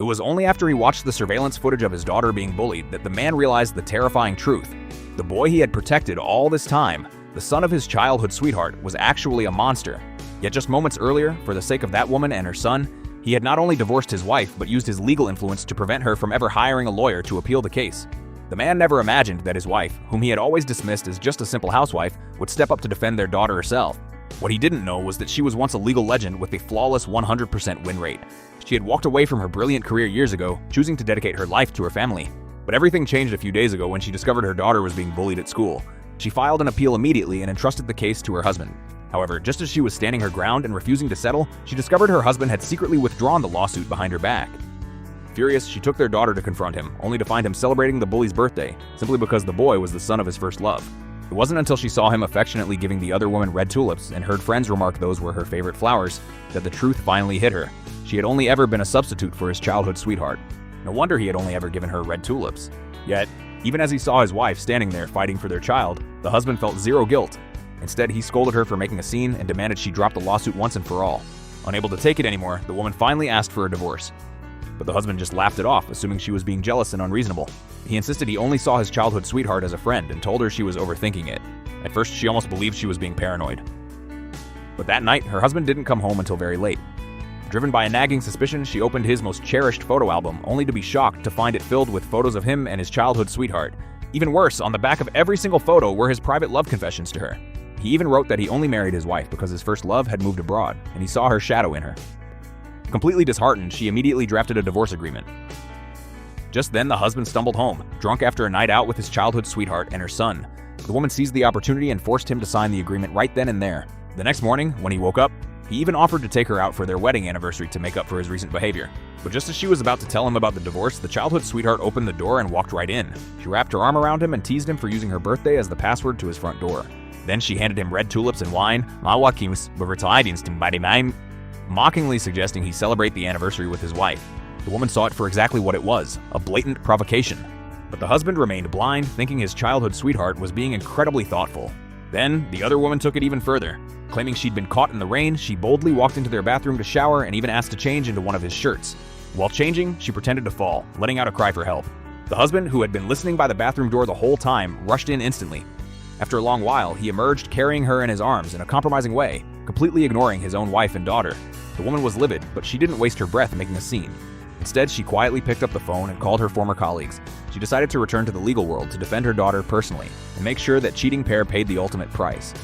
It was only after he watched the surveillance footage of his daughter being bullied that the man realized the terrifying truth. The boy he had protected all this time, the son of his childhood sweetheart, was actually a monster. Yet just moments earlier, for the sake of that woman and her son, he had not only divorced his wife, but used his legal influence to prevent her from ever hiring a lawyer to appeal the case. The man never imagined that his wife, whom he had always dismissed as just a simple housewife, would step up to defend their daughter herself. What he didn't know was that she was once a legal legend with a flawless 100% win rate. She had walked away from her brilliant career years ago, choosing to dedicate her life to her family. But everything changed a few days ago when she discovered her daughter was being bullied at school. She filed an appeal immediately and entrusted the case to her husband. However, just as she was standing her ground and refusing to settle, she discovered her husband had secretly withdrawn the lawsuit behind her back. Furious, she took their daughter to confront him, only to find him celebrating the bully's birthday, simply because the boy was the son of his first love. It wasn't until she saw him affectionately giving the other woman red tulips and heard friends remark those were her favorite flowers that the truth finally hit her. She had only ever been a substitute for his childhood sweetheart. No wonder he had only ever given her red tulips. Yet, even as he saw his wife standing there fighting for their child, the husband felt zero guilt. Instead, he scolded her for making a scene and demanded she drop the lawsuit once and for all. Unable to take it anymore, the woman finally asked for a divorce. But the husband just laughed it off, assuming she was being jealous and unreasonable. He insisted he only saw his childhood sweetheart as a friend and told her she was overthinking it. At first, she almost believed she was being paranoid. But that night, her husband didn't come home until very late. Driven by a nagging suspicion, she opened his most cherished photo album, only to be shocked to find it filled with photos of him and his childhood sweetheart. Even worse, on the back of every single photo were his private love confessions to her. He even wrote that he only married his wife because his first love had moved abroad, and he saw her shadow in her. Completely disheartened, she immediately drafted a divorce agreement. Just then, the husband stumbled home, drunk after a night out with his childhood sweetheart and her son. The woman seized the opportunity and forced him to sign the agreement right then and there. The next morning, when he woke up, he even offered to take her out for their wedding anniversary to make up for his recent behavior. But just as she was about to tell him about the divorce, the childhood sweetheart opened the door and walked right in. She wrapped her arm around him and teased him for using her birthday as the password to his front door. Then she handed him red tulips and wine, mockingly suggesting he celebrate the anniversary with his wife. The woman saw it for exactly what it was, a blatant provocation. But the husband remained blind, thinking his childhood sweetheart was being incredibly thoughtful. Then, the other woman took it even further. Claiming she'd been caught in the rain, she boldly walked into their bathroom to shower and even asked to change into one of his shirts. While changing, she pretended to fall, letting out a cry for help. The husband, who had been listening by the bathroom door the whole time, rushed in instantly. After a long while, he emerged carrying her in his arms in a compromising way, completely ignoring his own wife and daughter. The woman was livid, but she didn't waste her breath making a scene. Instead, she quietly picked up the phone and called her former colleagues. She decided to return to the legal world to defend her daughter personally and make sure that cheating pair paid the ultimate price.